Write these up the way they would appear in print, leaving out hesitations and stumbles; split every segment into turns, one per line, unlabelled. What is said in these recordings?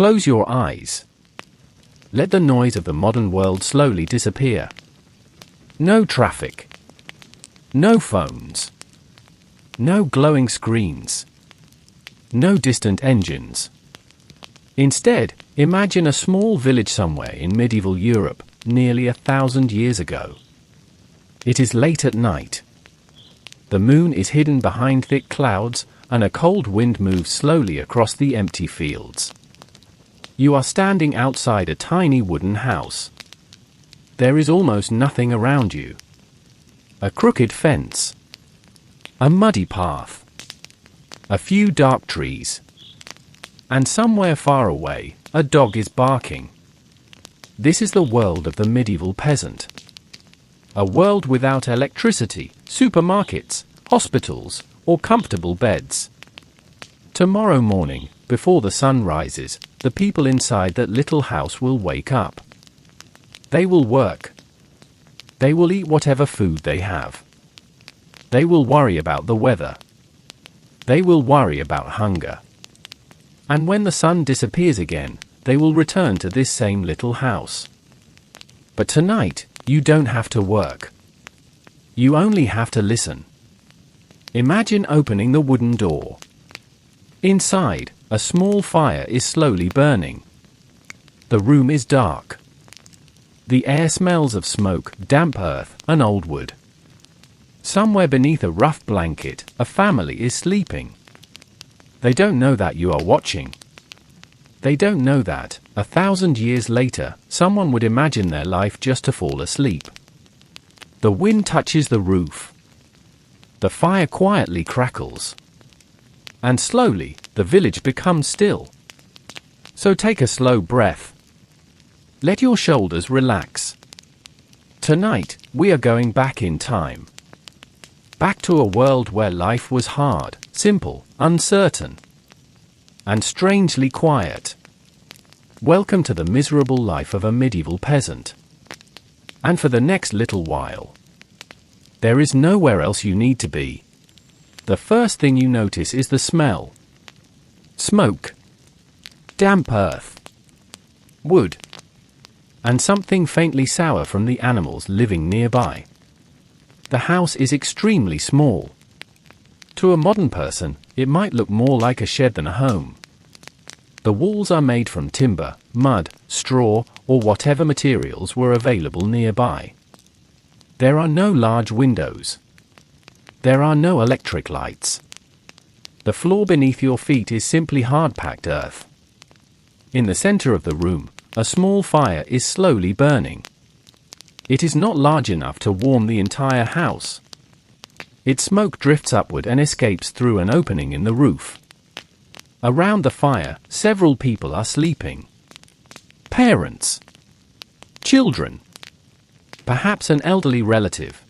Close your eyes. Let the noise of the modern world slowly disappear. No traffic. No phones. No glowing screens. No distant engines. Instead, imagine a small village somewhere in medieval Europe, nearly 1,000 years ago. It is late at night. The moon is hidden behind thick clouds, and a cold wind moves slowly across the empty fields. You are standing outside a tiny wooden house. There is almost nothing around you. A crooked fence. A muddy path. A few dark trees. And somewhere far away, a dog is barking. This is the world of the medieval peasant. A world without electricity, supermarkets, hospitals, or comfortable beds. Tomorrow morning, before the sun rises, the people inside that little house will wake up. They will work. They will eat whatever food they have. They will worry about the weather. They will worry about hunger. And when the sun disappears again, they will return to this same little house. But tonight, you don't have to work. You only have to listen. Imagine opening the wooden door. Inside, a small fire is slowly burning. The room is dark. The air smells of smoke, damp earth, and old wood. Somewhere beneath a rough blanket, a family is sleeping. They don't know that you are watching. They don't know that, 1,000 years later, someone would imagine their life just to fall asleep. The wind touches the roof. The fire quietly crackles. And slowly, the village becomes still. So take a slow breath. Let your shoulders relax. Tonight, we are going back in time. Back to a world where life was hard, simple, uncertain, and strangely quiet. Welcome to the miserable life of a medieval peasant. And for the next little while, there is nowhere else you need to be. The first thing you notice is the smell. Smoke. Damp earth. Wood. And something faintly sour from the animals living nearby. The house is extremely small. To a modern person, it might look more like a shed than a home. The walls are made from timber, mud, straw, or whatever materials were available nearby. There are no large windows. There are no electric lights. The floor beneath your feet is simply hard-packed earth. In the center of the room, a small fire is slowly burning. It is not large enough to warm the entire house. Its smoke drifts upward and escapes through an opening in the roof. Around the fire, several people are sleeping. Parents. Children. Perhaps an elderly relative.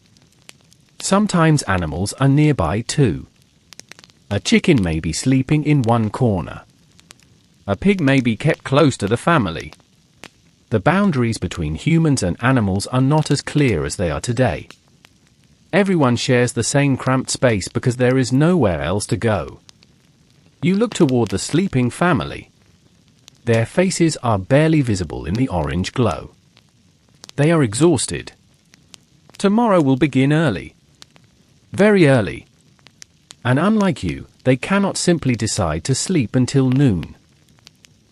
Sometimes animals are nearby too. A chicken may be sleeping in one corner. A pig may be kept close to the family. The boundaries between humans and animals are not as clear as they are today. Everyone shares the same cramped space because there is nowhere else to go. You look toward the sleeping family. Their faces are barely visible in the orange glow. They are exhausted. Tomorrow will begin early. Very early. And unlike you, they cannot simply decide to sleep until noon.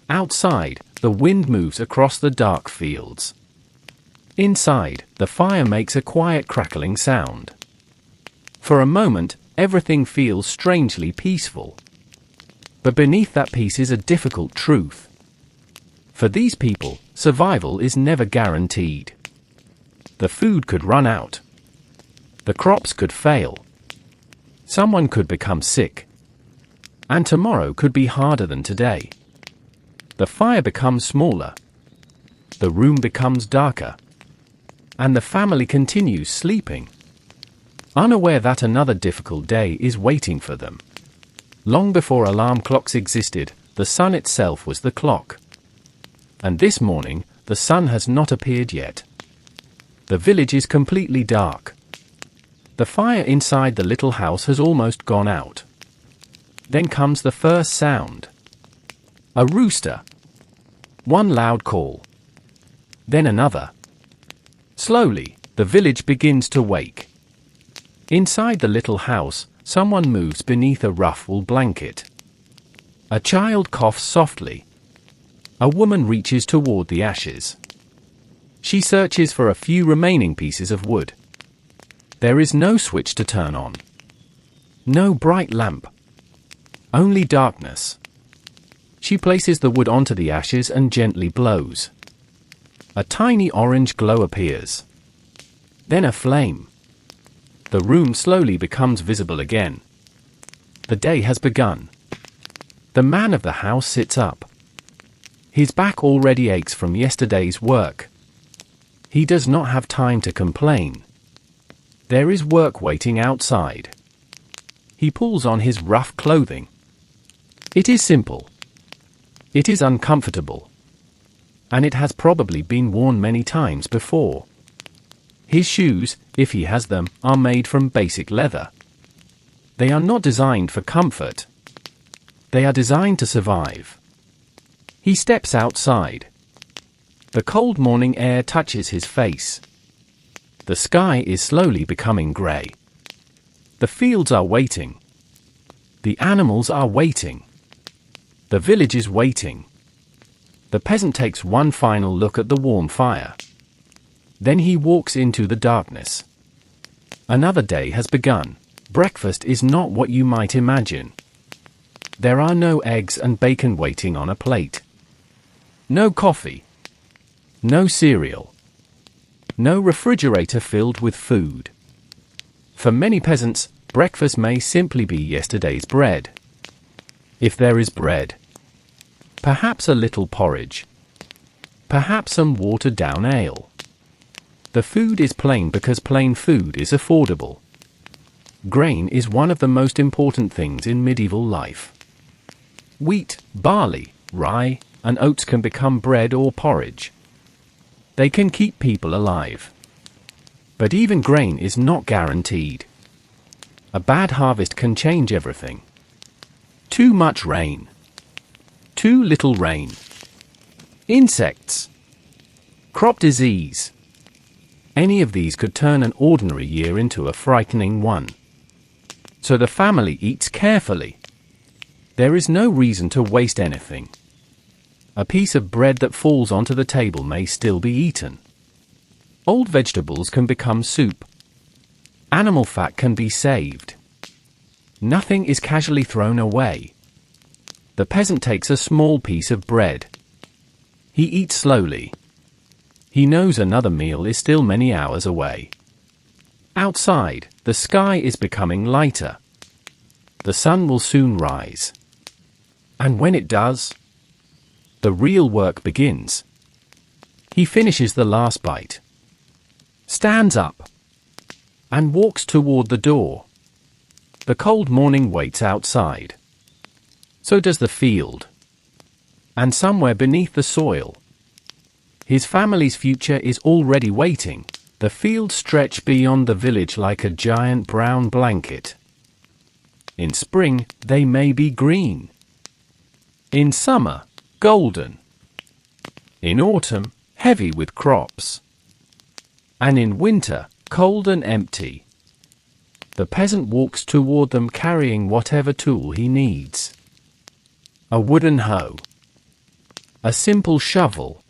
Outside, the wind moves across the dark fields. Inside, the fire makes a quiet crackling sound. For a moment, everything feels strangely peaceful. But beneath that peace is a difficult truth. For these people, survival is never guaranteed. The food could run out. The crops could fail. Someone could become sick. And tomorrow could be harder than today. The fire becomes smaller. The room becomes darker. And the family continues sleeping, unaware that another difficult day is waiting for them. Long before alarm clocks existed, the sun itself was the clock. And this morning, the sun has not appeared yet. The village is completely dark. The fire inside the little house has almost gone out. Then comes the first sound. A rooster. One loud call. Then another. Slowly, the village begins to wake. Inside the little house, someone moves beneath a rough wool blanket. A child coughs softly. A woman reaches toward the ashes. She searches for a few remaining pieces of wood. There is no switch to turn on. No bright lamp. Only darkness. She places the wood onto the ashes and gently blows. A tiny orange glow appears. Then a flame. The room slowly becomes visible again. The day has begun. The man of the house sits up. His back already aches from yesterday's work. He does not have time to complain. There is work waiting outside. He pulls on his rough clothing. It is simple. It is uncomfortable. And it has probably been worn many times before. His shoes, if he has them, are made from basic leather. They are not designed for comfort. They are designed to survive. He steps outside. The cold morning air touches his face. The sky is slowly becoming grey. The fields are waiting. The animals are waiting. The village is waiting. The peasant takes one final look at the warm fire. Then he walks into the darkness. Another day has begun. Breakfast is not what you might imagine. There are no eggs and bacon waiting on a plate. No coffee. No cereal. No refrigerator filled with food. For many peasants, breakfast may simply be yesterday's bread. If there is bread. Perhaps a little porridge. Perhaps some watered-down ale. The food is plain because plain food is affordable. Grain is one of the most important things in medieval life. Wheat, barley, rye, and oats can become bread or porridge. They can keep people alive. But even grain is not guaranteed. A bad harvest can change everything. Too much rain. Too little rain. Insects. Crop disease. Any of these could turn an ordinary year into a frightening one. So the family eats carefully. There is no reason to waste anything. A piece of bread that falls onto the table may still be eaten. Old vegetables can become soup. Animal fat can be saved. Nothing is casually thrown away. The peasant takes a small piece of bread. He eats slowly. He knows another meal is still many hours away. Outside, the sky is becoming lighter. The sun will soon rise. And when it does, the real work begins. He finishes the last bite, stands up, and walks toward the door. The cold morning waits outside. So does the field. And somewhere beneath the soil, his family's future is already waiting. The fields stretch beyond the village like a giant brown blanket. In spring, they may be green. In summer, golden. In autumn, heavy with crops. And in winter, cold and empty. The peasant walks toward them carrying whatever tool he needs. A wooden hoe. A simple shovel.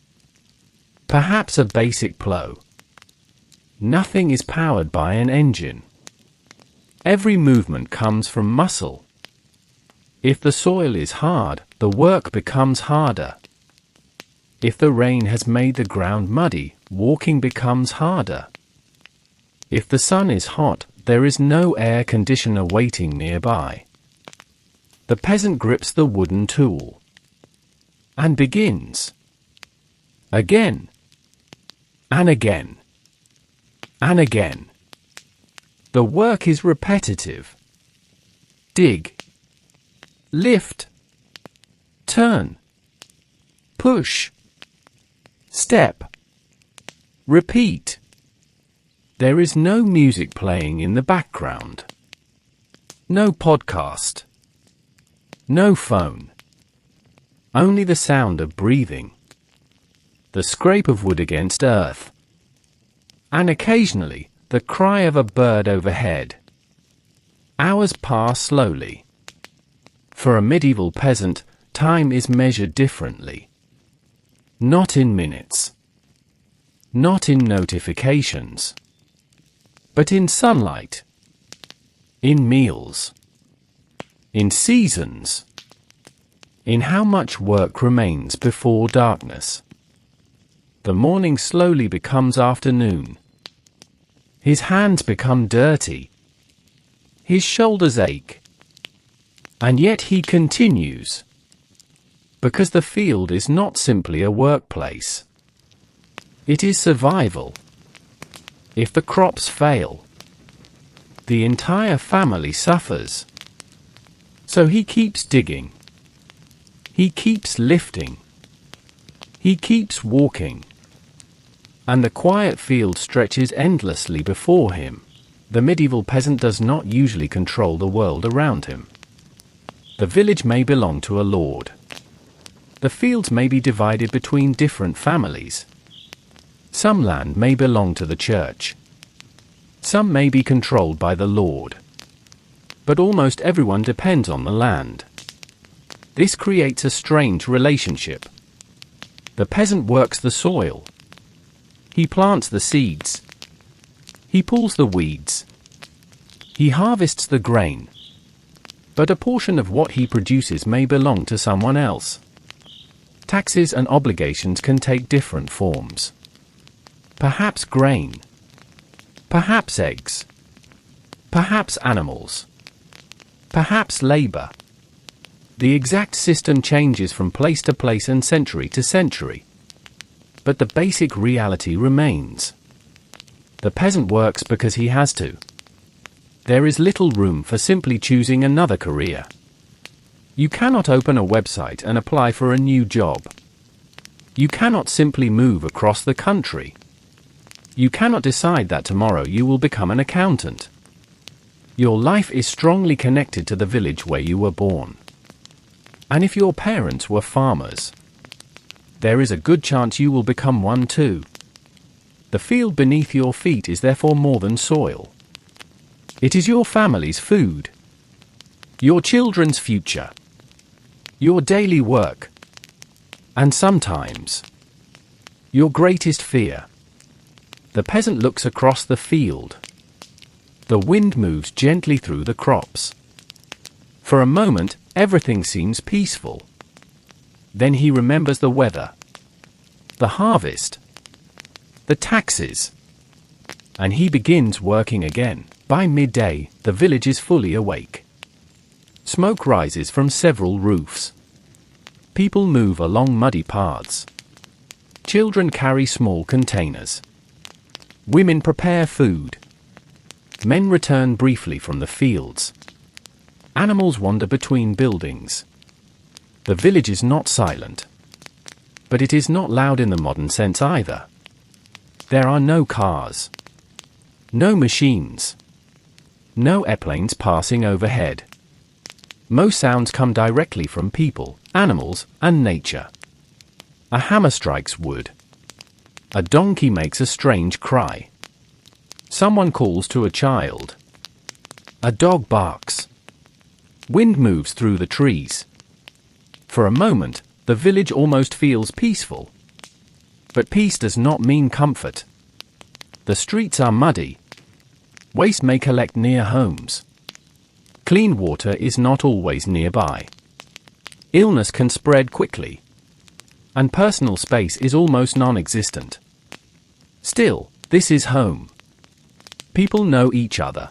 Perhaps a basic plow. Nothing is powered by an engine. Every movement comes from muscle. If the soil is hard, the work becomes harder. If the rain has made the ground muddy, walking becomes harder. If the sun is hot, there is no air conditioner waiting nearby. The peasant grips the wooden tool and begins. Again. And again. And again. The work is repetitive. Dig. Lift. Turn. Push. Step. Repeat. There is no music playing in the background. No podcast. No phone. Only the sound of breathing. the scrape of wood against earth, and occasionally, the cry of a bird overhead. Hours pass slowly. For a medieval peasant, time is measured differently. Not in minutes. Not in notifications. But in sunlight. In meals. In seasons. In how much work remains before darkness. The morning slowly becomes afternoon. His hands become dirty. His shoulders ache. And yet he continues. Because the field is not simply a workplace. It is survival. If the crops fail, the entire family suffers. So he keeps digging. He keeps lifting. He keeps walking. And the quiet field stretches endlessly before him. The medieval peasant does not usually control the world around him. The village may belong to a lord. The fields may be divided between different families. Some land may belong to the church. Some may be controlled by the lord. But almost everyone depends on the land. This creates a strange relationship. The peasant works the soil. He plants the seeds. He pulls the weeds. He harvests the grain. But a portion of what he produces may belong to someone else. Taxes and obligations can take different forms. Perhaps grain. Perhaps eggs. Perhaps animals. Perhaps labor. The exact system changes from place to place and century to century. But the basic reality remains. The peasant works because he has to. There is little room for simply choosing another career. You cannot open a website and apply for a new job. You cannot simply move across the country. You cannot decide that tomorrow you will become an accountant. Your life is strongly connected to the village where you were born. And if your parents were farmers, there is a good chance you will become one too. The field beneath your feet is therefore more than soil. It is your family's food, your children's future, your daily work, and sometimes, your greatest fear. The peasant looks across the field. The wind moves gently through the crops. For a moment, everything seems peaceful. Then he remembers the weather, the harvest, the taxes, and he begins working again. By midday, the village is fully awake. Smoke rises from several roofs. People move along muddy paths. Children carry small containers. Women prepare food. Men return briefly from the fields. Animals wander between buildings. The village is not silent. But it is not loud in the modern sense either. There are no cars. No machines. No airplanes passing overhead. Most sounds come directly from people, animals, and nature. A hammer strikes wood. A donkey makes a strange cry. Someone calls to a child. A dog barks. Wind moves through the trees. For a moment, the village almost feels peaceful. But peace does not mean comfort. The streets are muddy. Waste may collect near homes. Clean water is not always nearby. Illness can spread quickly. And personal space is almost non-existent. Still, this is home. People know each other.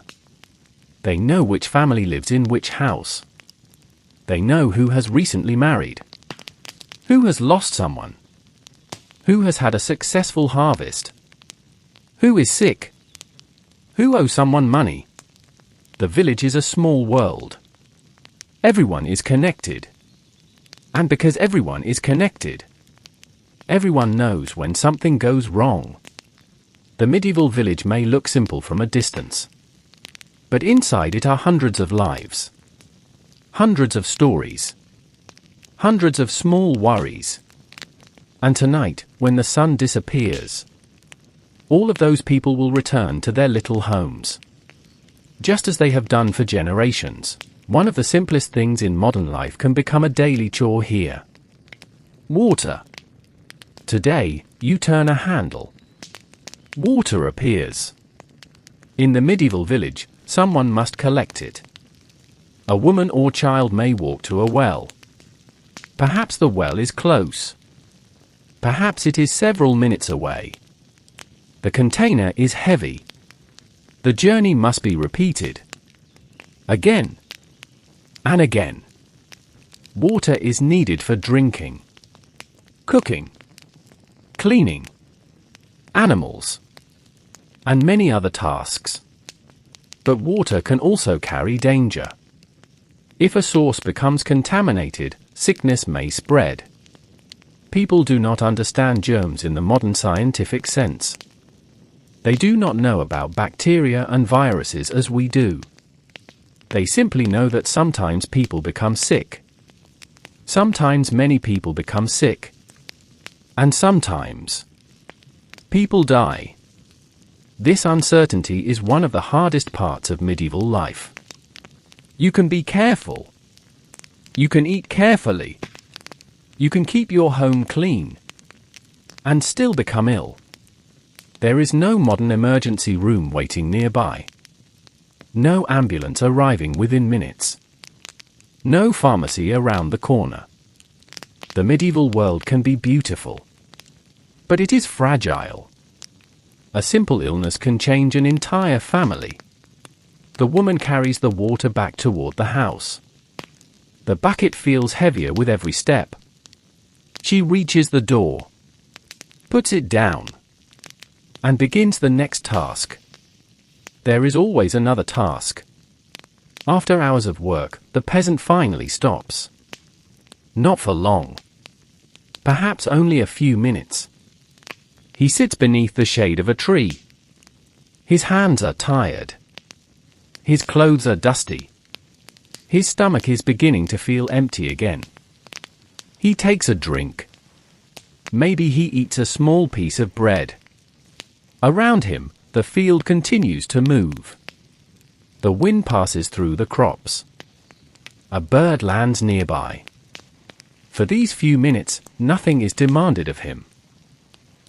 They know which family lives in which house. They know who has recently married. Who has lost someone. Who has had a successful harvest. Who is sick. Who owes someone money? The village is a small world. Everyone is connected. And because everyone is connected, everyone knows when something goes wrong. The medieval village may look simple from a distance. But inside it are hundreds of lives. Hundreds of stories. Hundreds of small worries. And tonight, when the sun disappears, all of those people will return to their little homes, just as they have done for generations. One of the simplest things in modern life can become a daily chore here. Water. Today, you turn a handle. Water appears. In the medieval village, someone must collect it. A woman or child may walk to a well. Perhaps the well is close. Perhaps it is several minutes away. The container is heavy. The journey must be repeated. Again. And again. Water is needed for drinking, cooking, cleaning, animals, and many other tasks. But water can also carry danger. If a source becomes contaminated, sickness may spread. People do not understand germs in the modern scientific sense. They do not know about bacteria and viruses as we do. They simply know that sometimes people become sick. Sometimes many people become sick. And sometimes people die. This uncertainty is one of the hardest parts of medieval life. You can be careful. You can eat carefully. You can keep your home clean. And still become ill. There is no modern emergency room waiting nearby. No ambulance arriving within minutes. No pharmacy around the corner. The medieval world can be beautiful. But it is fragile. A simple illness can change an entire family. The woman carries the water back toward the house. The bucket feels heavier with every step. She reaches the door, puts it down, and begins the next task. There is always another task. After hours of work, the peasant finally stops. Not for long. Perhaps only a few minutes. He sits beneath the shade of a tree. His hands are tired. His clothes are dusty. His stomach is beginning to feel empty again. He takes a drink. Maybe he eats a small piece of bread. Around him, the field continues to move. The wind passes through the crops. A bird lands nearby. For these few minutes, nothing is demanded of him.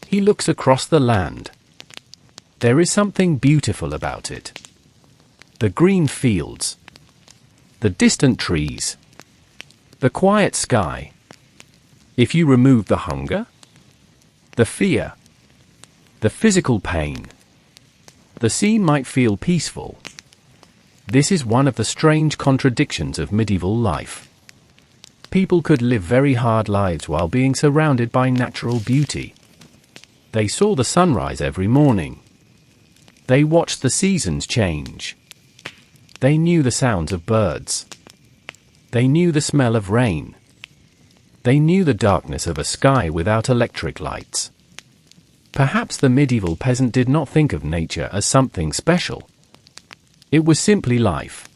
He looks across the land. There is something beautiful about it. The green fields. The distant trees. The quiet sky. If you remove the hunger, the fear, the physical pain, the scene might feel peaceful. This is one of the strange contradictions of medieval life. People could live very hard lives while being surrounded by natural beauty. They saw the sunrise every morning. They watched the seasons change. They knew the sounds of birds. They knew the smell of rain. They knew the darkness of a sky without electric lights. Perhaps the medieval peasant did not think of nature as something special. It was simply life.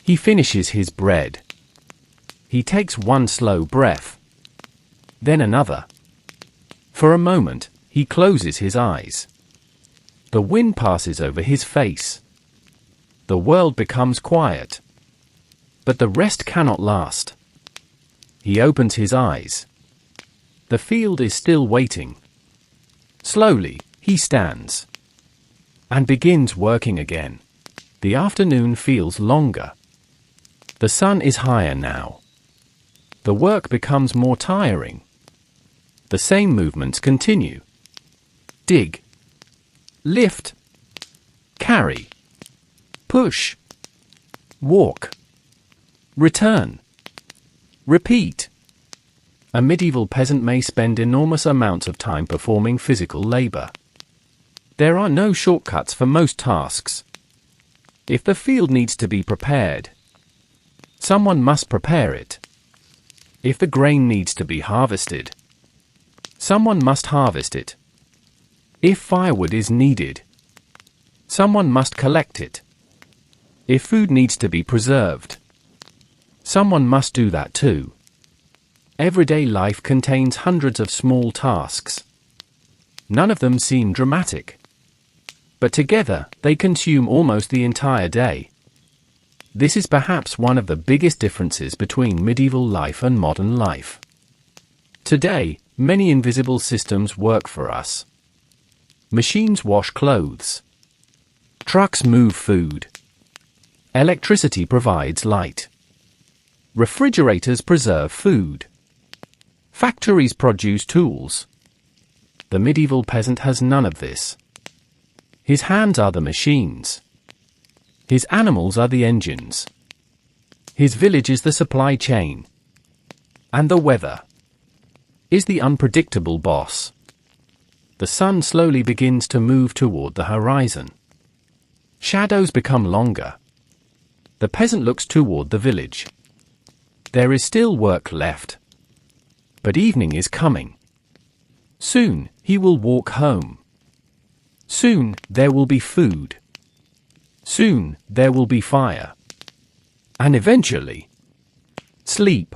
He finishes his bread. He takes one slow breath. Then another. For a moment, he closes his eyes. The wind passes over his face. The world becomes quiet. But the rest cannot last. He opens his eyes. The field is still waiting. Slowly, he stands. And begins working again. The afternoon feels longer. The sun is higher now. The work becomes more tiring. The same movements continue. Dig. Lift. Carry. Push. Walk. Return. Repeat. A medieval peasant may spend enormous amounts of time performing physical labor. There are no shortcuts for most tasks. If the field needs to be prepared, someone must prepare it. If the grain needs to be harvested, someone must harvest it. If firewood is needed, someone must collect it. If food needs to be preserved, someone must do that too. Everyday life contains hundreds of small tasks. None of them seem dramatic. But together, they consume almost the entire day. This is perhaps one of the biggest differences between medieval life and modern life. Today, many invisible systems work for us. Machines wash clothes. Trucks move food. Electricity provides light. Refrigerators preserve food. Factories produce tools. The medieval peasant has none of this. His hands are the machines. His animals are the engines. His village is the supply chain. And the weather is the unpredictable boss. The sun slowly begins to move toward the horizon. Shadows become longer. The peasant looks toward the village. There is still work left. But evening is coming. Soon, he will walk home. Soon, there will be food. Soon, there will be fire. And eventually, sleep.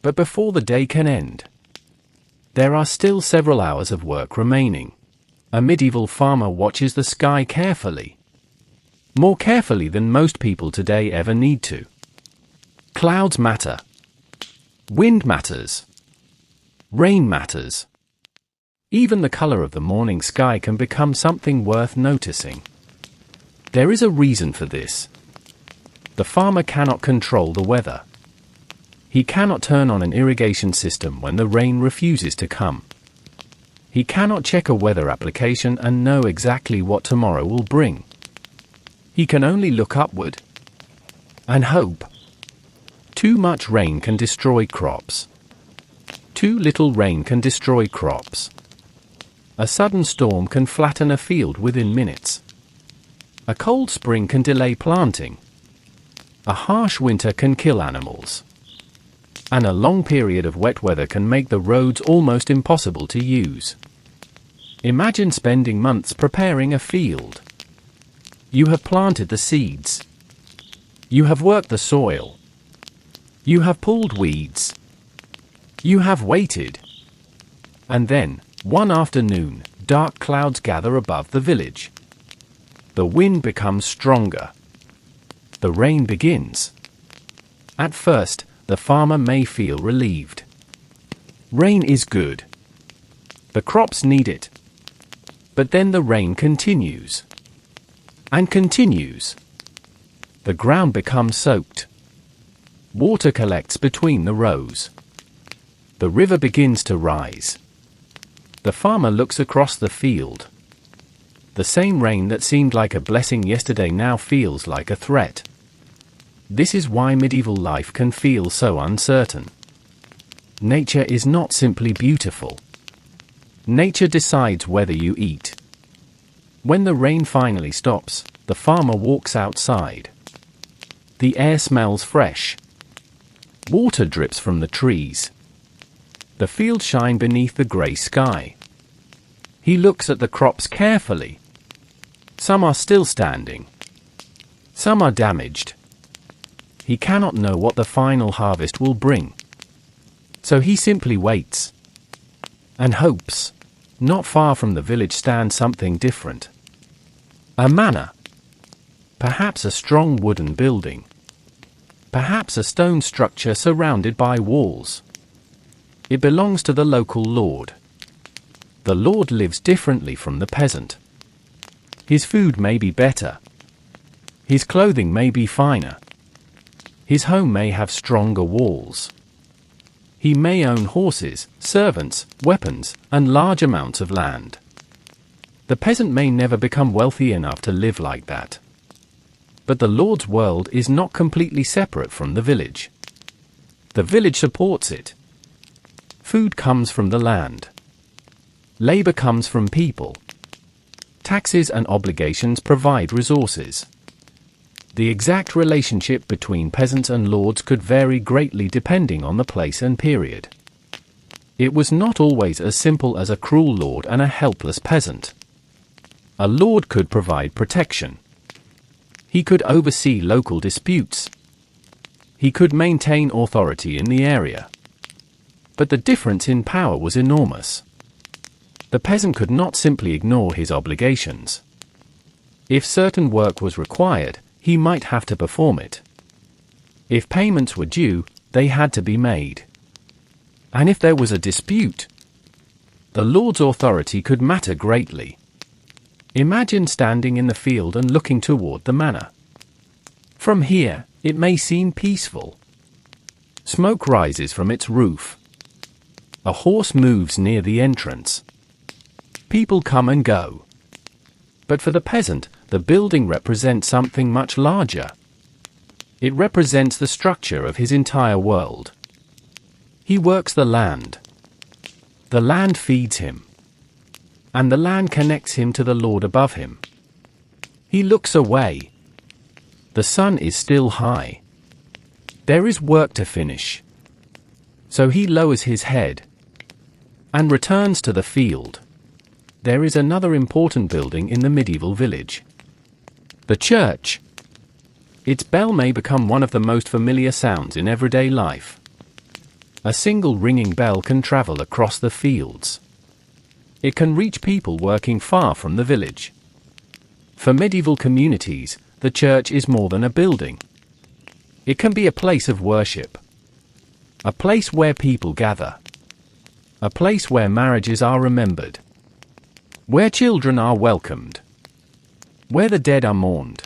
But before the day can end, there are still several hours of work remaining. A medieval farmer watches the sky carefully. More carefully than most people today ever need to. Clouds matter. Wind matters. Rain matters. Even the color of the morning sky can become something worth noticing. There is a reason for this. The farmer cannot control the weather. He cannot turn on an irrigation system when the rain refuses to come. He cannot check a weather application and know exactly what tomorrow will bring. He can only look upward and hope. Too much rain can destroy crops. Too little rain can destroy crops. A sudden storm can flatten a field within minutes. A cold spring can delay planting. A harsh winter can kill animals. And a long period of wet weather can make the roads almost impossible to use. Imagine spending months preparing a field. You have planted the seeds. You have worked the soil. You have pulled weeds. You have waited. And then, one afternoon, dark clouds gather above the village. The wind becomes stronger. The rain begins. At first, the farmer may feel relieved. Rain is good. The crops need it. But then the rain continues. And continues. The ground becomes soaked. Water collects between the rows. The river begins to rise. The farmer looks across the field. The same rain that seemed like a blessing yesterday now feels like a threat. This is why medieval life can feel so uncertain. Nature is not simply beautiful. Nature decides whether you eat. When the rain finally stops, the farmer walks outside. The air smells fresh. Water drips from the trees. The fields shine beneath the gray sky. He looks at the crops carefully. Some are still standing. Some are damaged. He cannot know what the final harvest will bring. So he simply waits. And hopes. Not far from the village stands something different. A manor. Perhaps a strong wooden building. Perhaps a stone structure surrounded by walls. It belongs to the local lord. The lord lives differently from the peasant. His food may be better. His clothing may be finer. His home may have stronger walls. He may own horses, servants, weapons, and large amounts of land. The peasant may never become wealthy enough to live like that. But the lord's world is not completely separate from the village. The village supports it. Food comes from the land. Labor comes from people. Taxes and obligations provide resources. The exact relationship between peasants and lords could vary greatly depending on the place and period. It was not always as simple as a cruel lord and a helpless peasant. A lord could provide protection. He could oversee local disputes. He could maintain authority in the area. But the difference in power was enormous. The peasant could not simply ignore his obligations. If certain work was required, he might have to perform it. If payments were due, they had to be made. And if there was a dispute, the Lord's authority could matter greatly. Imagine standing in the field and looking toward the manor. From here, it may seem peaceful. Smoke rises from its roof. A horse moves near the entrance. People come and go. But for the peasant, the building represents something much larger. It represents the structure of his entire world. He works the land. The land feeds him. And the land connects him to the Lord above him. He looks away. The sun is still high. There is work to finish. So he lowers his head and returns to the field. There is another important building in the medieval village. The church. Its bell may become one of the most familiar sounds in everyday life. A single ringing bell can travel across the fields. It can reach people working far from the village. For medieval communities, the church is more than a building. It can be a place of worship. A place where people gather. A place where marriages are remembered. Where children are welcomed. Where the dead are mourned.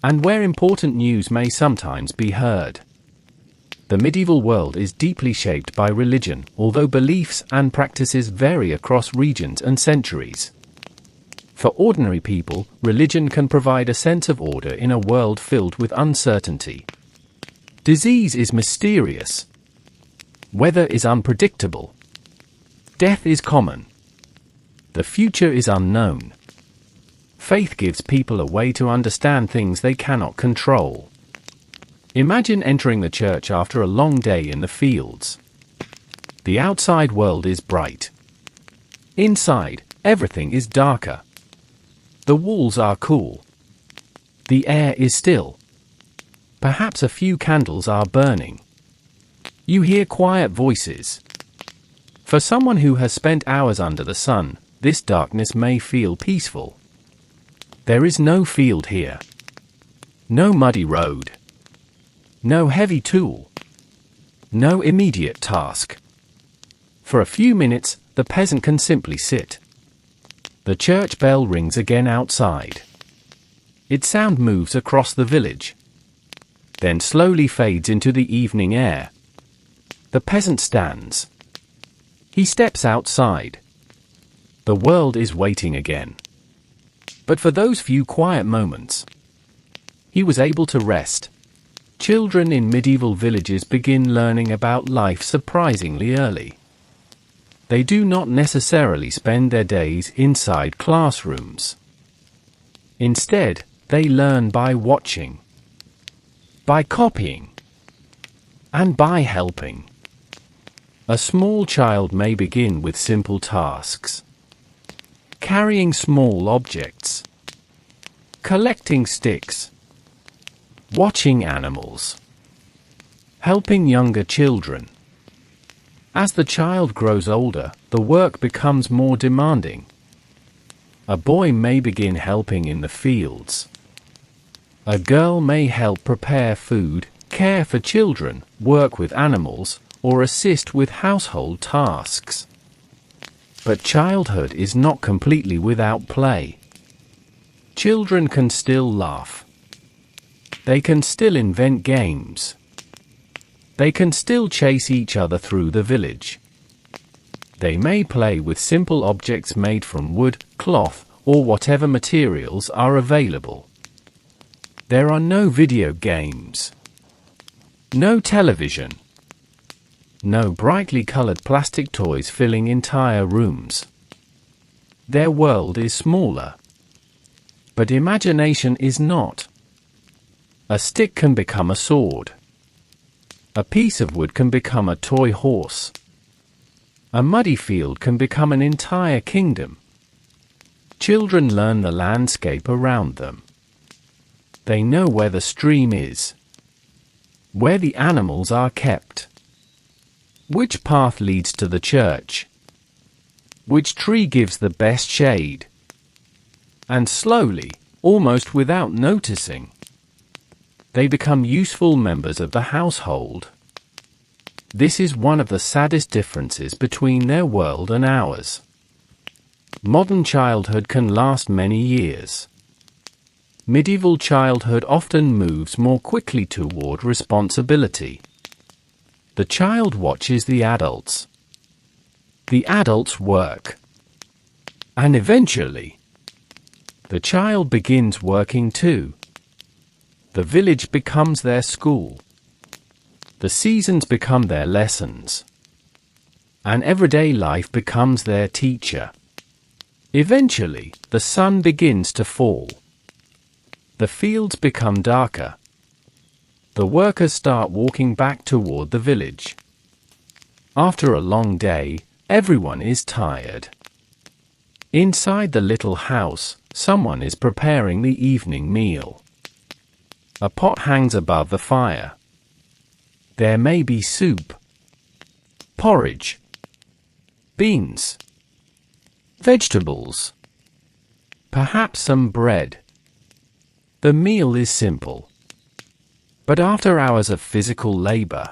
And where important news may sometimes be heard. The medieval world is deeply shaped by religion, although beliefs and practices vary across regions and centuries. For ordinary people, religion can provide a sense of order in a world filled with uncertainty. Disease is mysterious. Weather is unpredictable. Death is common. The future is unknown. Faith gives people a way to understand things they cannot control. Imagine entering the church after a long day in the fields. The outside world is bright. Inside, everything is darker. The walls are cool. The air is still. Perhaps a few candles are burning. You hear quiet voices. For someone who has spent hours under the sun, this darkness may feel peaceful. There is no field here. No muddy road. No heavy tool. No immediate task. For a few minutes, the peasant can simply sit. The church bell rings again outside. Its sound moves across the village. Then slowly fades into the evening air. The peasant stands. He steps outside. The world is waiting again. But for those few quiet moments, he was able to rest. Children in medieval villages begin learning about life surprisingly early. They do not necessarily spend their days inside classrooms. Instead, they learn by watching, by copying, and by helping. A small child may begin with simple tasks. Carrying small objects. Collecting sticks. Watching animals. Helping younger children. As the child grows older, the work becomes more demanding. A boy may begin helping in the fields. A girl may help prepare food, care for children, work with animals, or assist with household tasks. But childhood is not completely without play. Children can still laugh. They can still invent games. They can still chase each other through the village. They may play with simple objects made from wood, cloth, or whatever materials are available. There are no video games. No television. No brightly colored plastic toys filling entire rooms. Their world is smaller. But imagination is not. A stick can become a sword. A piece of wood can become a toy horse. A muddy field can become an entire kingdom. Children learn the landscape around them. They know where the stream is, where the animals are kept, Which path leads to the church? Which tree gives the best shade? And slowly, almost without noticing, they become useful members of the household. This is one of the saddest differences between their world and ours. Modern childhood can last many years. Medieval childhood often moves more quickly toward responsibility. The child watches the adults. The adults work. And eventually, the child begins working too. The village becomes their school. The seasons become their lessons. And everyday life becomes their teacher. Eventually, the sun begins to fall. The fields become darker. The workers start walking back toward the village. After a long day, everyone is tired. Inside the little house, someone is preparing the evening meal. A pot hangs above the fire. There may be soup, porridge, beans, vegetables, perhaps some bread. The meal is simple. But after hours of physical labor,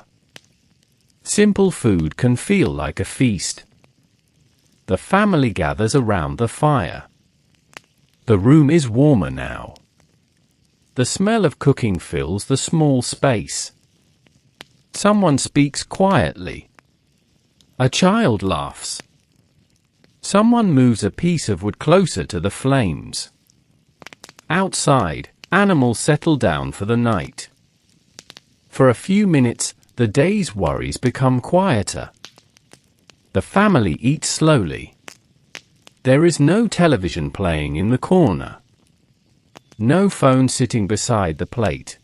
simple food can feel like a feast. The family gathers around the fire. The room is warmer now. The smell of cooking fills the small space. Someone speaks quietly. A child laughs. Someone moves a piece of wood closer to the flames. Outside, animals settle down for the night. For a few minutes, the day's worries become quieter. The family eats slowly. There is no television playing in the corner. No phone sitting beside the plate.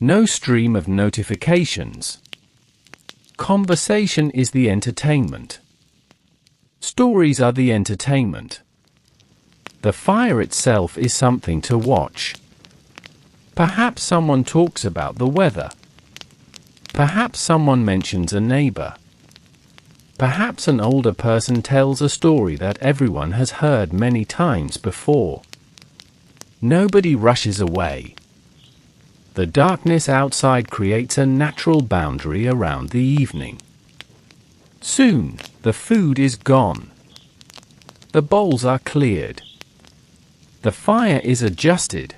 No stream of notifications. Conversation is the entertainment. Stories are the entertainment. The fire itself is something to watch. Perhaps someone talks about the weather. Perhaps someone mentions a neighbor. Perhaps an older person tells a story that everyone has heard many times before. Nobody rushes away. The darkness outside creates a natural boundary around the evening. Soon, the food is gone. The bowls are cleared. The fire is adjusted.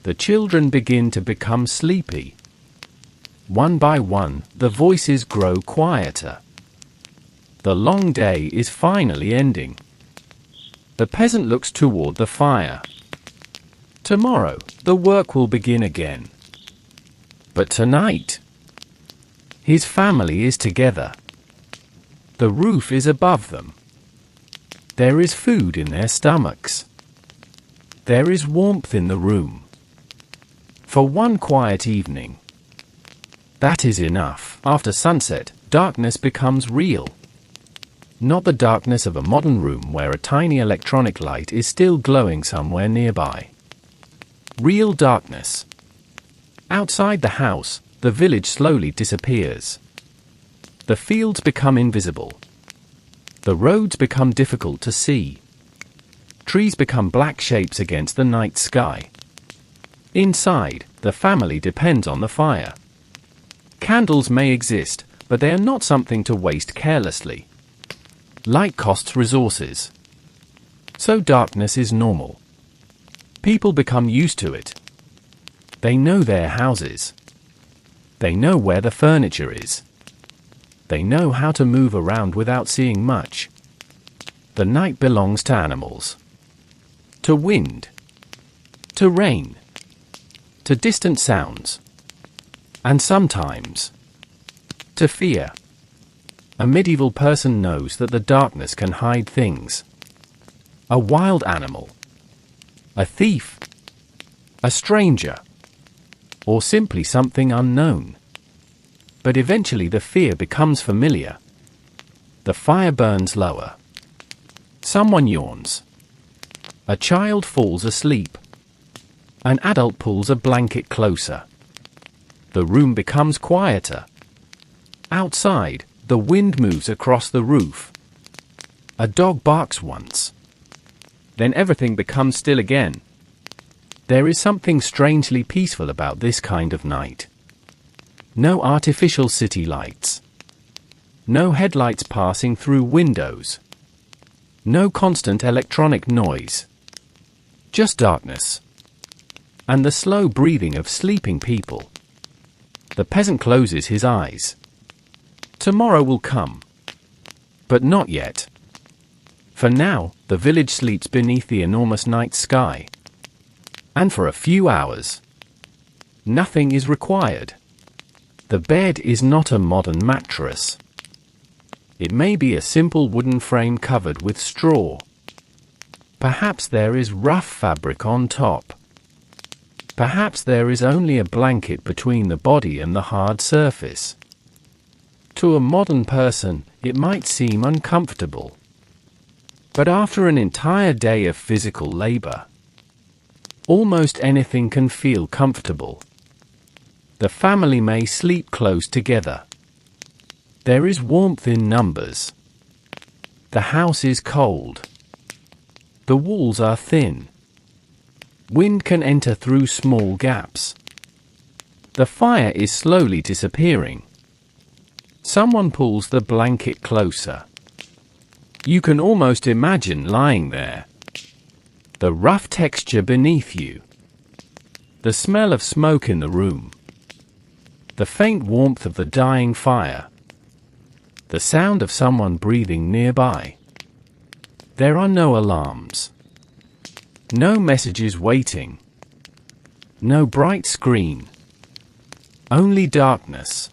The children begin to become sleepy. One by one, the voices grow quieter. The long day is finally ending. The peasant looks toward the fire. Tomorrow, the work will begin again. But tonight, his family is together. The roof is above them. There is food in their stomachs. There is warmth in the room. For one quiet evening. That is enough. After sunset, darkness becomes real. Not the darkness of a modern room where a tiny electronic light is still glowing somewhere nearby. Real darkness. Outside the house, the village slowly disappears. The fields become invisible. The roads become difficult to see. Trees become black shapes against the night sky. Inside, the family depends on the fire. Candles may exist, but they are not something to waste carelessly. Light costs resources. So darkness is normal. People become used to it. They know their houses. They know where the furniture is. They know how to move around without seeing much. The night belongs to animals. To wind. To rain. To distant sounds. And sometimes, to fear. A medieval person knows that the darkness can hide things. A wild animal. A thief. A stranger. Or simply something unknown. But eventually the fear becomes familiar. The fire burns lower. Someone yawns. A child falls asleep. An adult pulls a blanket closer. The room becomes quieter. Outside, the wind moves across the roof. A dog barks once. Then everything becomes still again. There is something strangely peaceful about this kind of night. No artificial city lights. No headlights passing through windows. No constant electronic noise. Just darkness. And the slow breathing of sleeping people. The peasant closes his eyes. Tomorrow will come. But not yet. For now, the village sleeps beneath the enormous night sky. And for a few hours, nothing is required. The bed is not a modern mattress. It may be a simple wooden frame covered with straw. Perhaps there is rough fabric on top. Perhaps there is only a blanket between the body and the hard surface. To a modern person, it might seem uncomfortable. But after an entire day of physical labor, almost anything can feel comfortable. The family may sleep close together. There is warmth in numbers. The house is cold. The walls are thin. Wind can enter through small gaps. The fire is slowly disappearing. Someone pulls the blanket closer. You can almost imagine lying there. The rough texture beneath you. The smell of smoke in the room. The faint warmth of the dying fire. The sound of someone breathing nearby. There are no alarms. No messages waiting. No bright screen. Only darkness.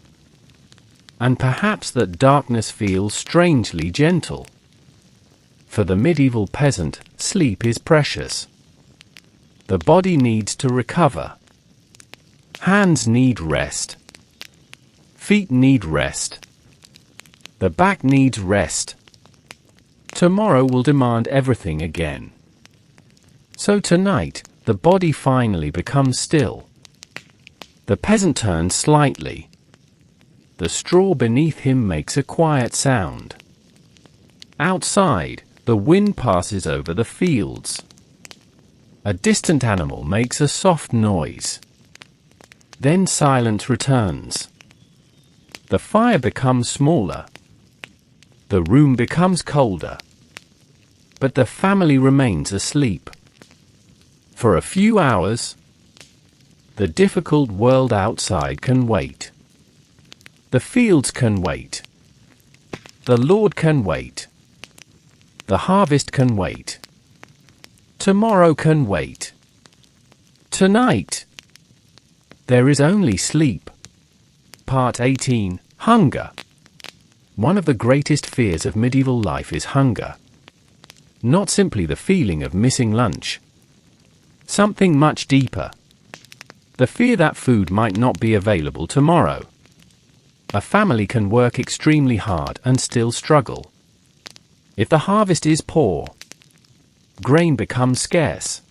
And perhaps that darkness feels strangely gentle. For the medieval peasant, sleep is precious. The body needs to recover. Hands need rest. Feet need rest. The back needs rest. Tomorrow will demand everything again. So tonight, the body finally becomes still. The peasant turns slightly. The straw beneath him makes a quiet sound. Outside, the wind passes over the fields. A distant animal makes a soft noise. Then silence returns. The fire becomes smaller. The room becomes colder. But the family remains asleep. For a few hours, the difficult world outside can wait. The fields can wait. The Lord can wait. The harvest can wait. Tomorrow can wait. Tonight, there is only sleep. Part 18. Hunger. One of the greatest fears of medieval life is hunger. Not simply the feeling of missing lunch. Something much deeper. The fear that food might not be available tomorrow. A family can work extremely hard and still struggle. If the harvest is poor, grain becomes scarce.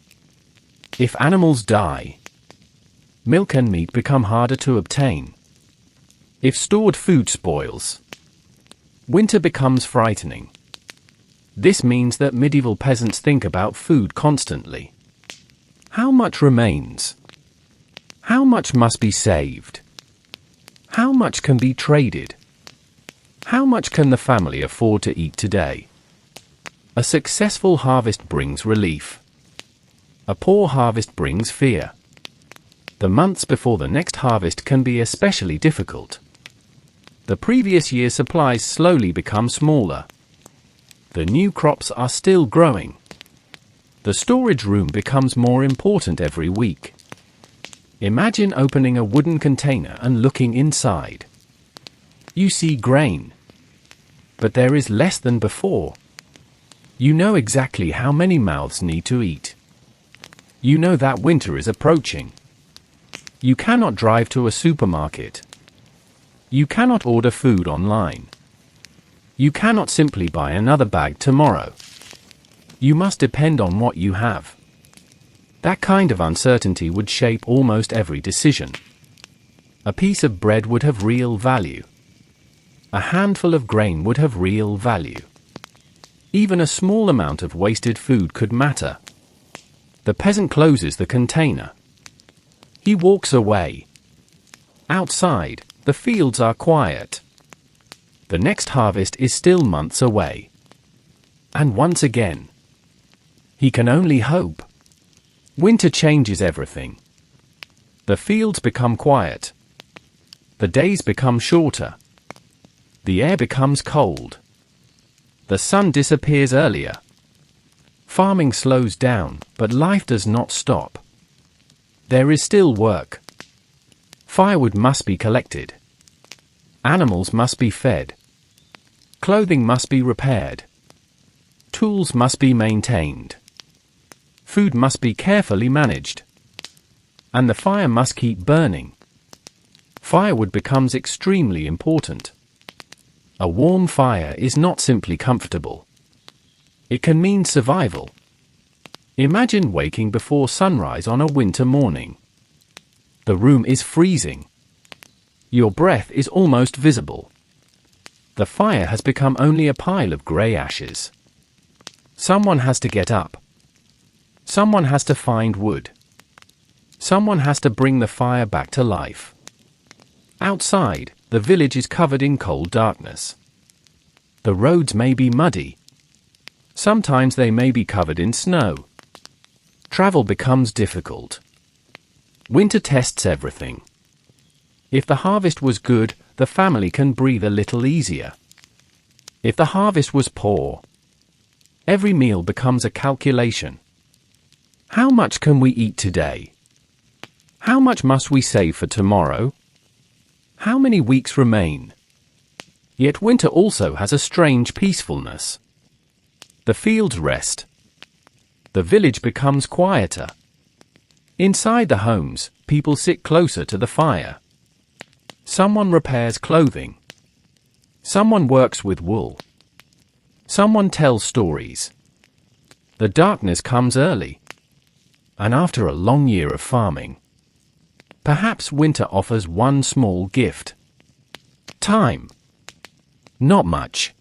If animals die, milk and meat become harder to obtain. If stored food spoils, winter becomes frightening. This means that medieval peasants think about food constantly. How much remains? How much must be saved? How much can be traded? How much can the family afford to eat today? A successful harvest brings relief. A poor harvest brings fear. The months before the next harvest can be especially difficult. The previous year's supplies slowly become smaller. The new crops are still growing. The storage room becomes more important every week. Imagine opening a wooden container and looking inside. You see grain. But there is less than before. You know exactly how many mouths need to eat. You know that winter is approaching. You cannot drive to a supermarket. You cannot order food online. You cannot simply buy another bag tomorrow. You must depend on what you have. That kind of uncertainty would shape almost every decision. A piece of bread would have real value. a handful of grain would have real value. Even a small amount of wasted food could matter. The peasant closes the container. He walks away. Outside, the fields are quiet. The next harvest is still months away. And once again, he can only hope. Winter changes everything. The fields become quiet. The days become shorter. The air becomes cold. The sun disappears earlier. Farming slows down, but life does not stop. There is still work. Firewood must be collected. Animals must be fed. Clothing must be repaired. Tools must be maintained. Food must be carefully managed. And the fire must keep burning. Firewood becomes extremely important. A warm fire is not simply comfortable. It can mean survival. Imagine waking before sunrise on a winter morning. The room is freezing. Your breath is almost visible. The fire has become only a pile of grey ashes. Someone has to get up. Someone has to find wood. Someone has to bring the fire back to life. Outside, the village is covered in cold darkness. The roads may be muddy. Sometimes they may be covered in snow. Travel becomes difficult. Winter tests everything. If the harvest was good, the family can breathe a little easier. If the harvest was poor, every meal becomes a calculation. How much can we eat today? How much must we save for tomorrow? How many weeks remain? Yet winter also has a strange peacefulness. The fields rest. The village becomes quieter. Inside the homes, people sit closer to the fire. Someone repairs clothing. Someone works with wool. Someone tells stories. The darkness comes early. And after a long year of farming, perhaps winter offers one small gift. Time. Not much,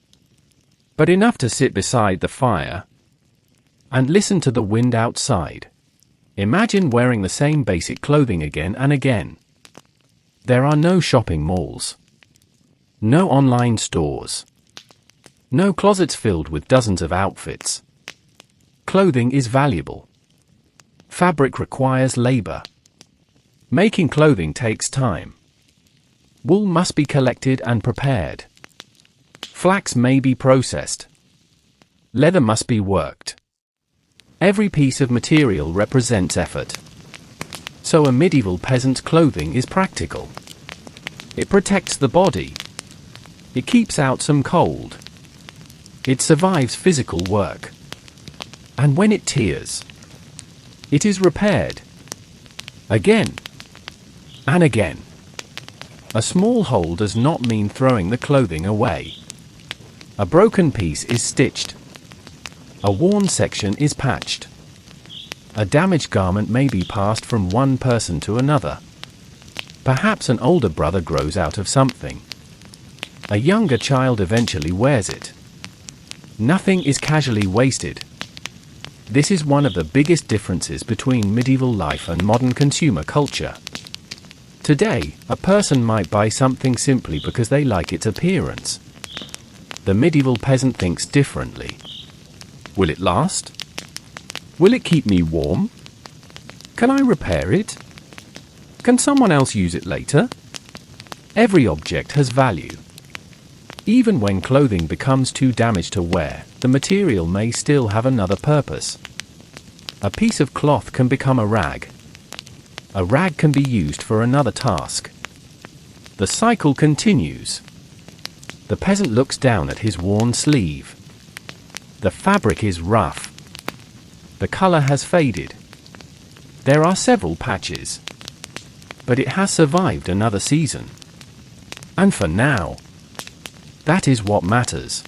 but enough to sit beside the fire and listen to the wind outside. Imagine wearing the same basic clothing again and again. There are no shopping malls, no online stores, no closets filled with dozens of outfits. Clothing is valuable. Fabric requires labor. Making clothing takes time. Wool must be collected and prepared. Flax may be processed. Leather must be worked. Every piece of material represents effort. So a medieval peasant's clothing is practical. It protects the body. It keeps out some cold. It survives physical work. And when it tears, it is repaired. Again. And again. A small hole does not mean throwing the clothing away. A broken piece is stitched. A worn section is patched. A damaged garment may be passed from one person to another. Perhaps an older brother grows out of something. A younger child eventually wears it. Nothing is casually wasted. This is one of the biggest differences between medieval life and modern consumer culture. Today, a person might buy something simply because they like its appearance. The medieval peasant thinks differently. Will it last? Will it keep me warm? Can I repair it? Can someone else use it later? Every object has value. Even when clothing becomes too damaged to wear, the material may still have another purpose. A piece of cloth can become a rag. A rag can be used for another task. The cycle continues. The peasant looks down at his worn sleeve. The fabric is rough. The color has faded. There are several patches. But it has survived another season. And for now, that is what matters.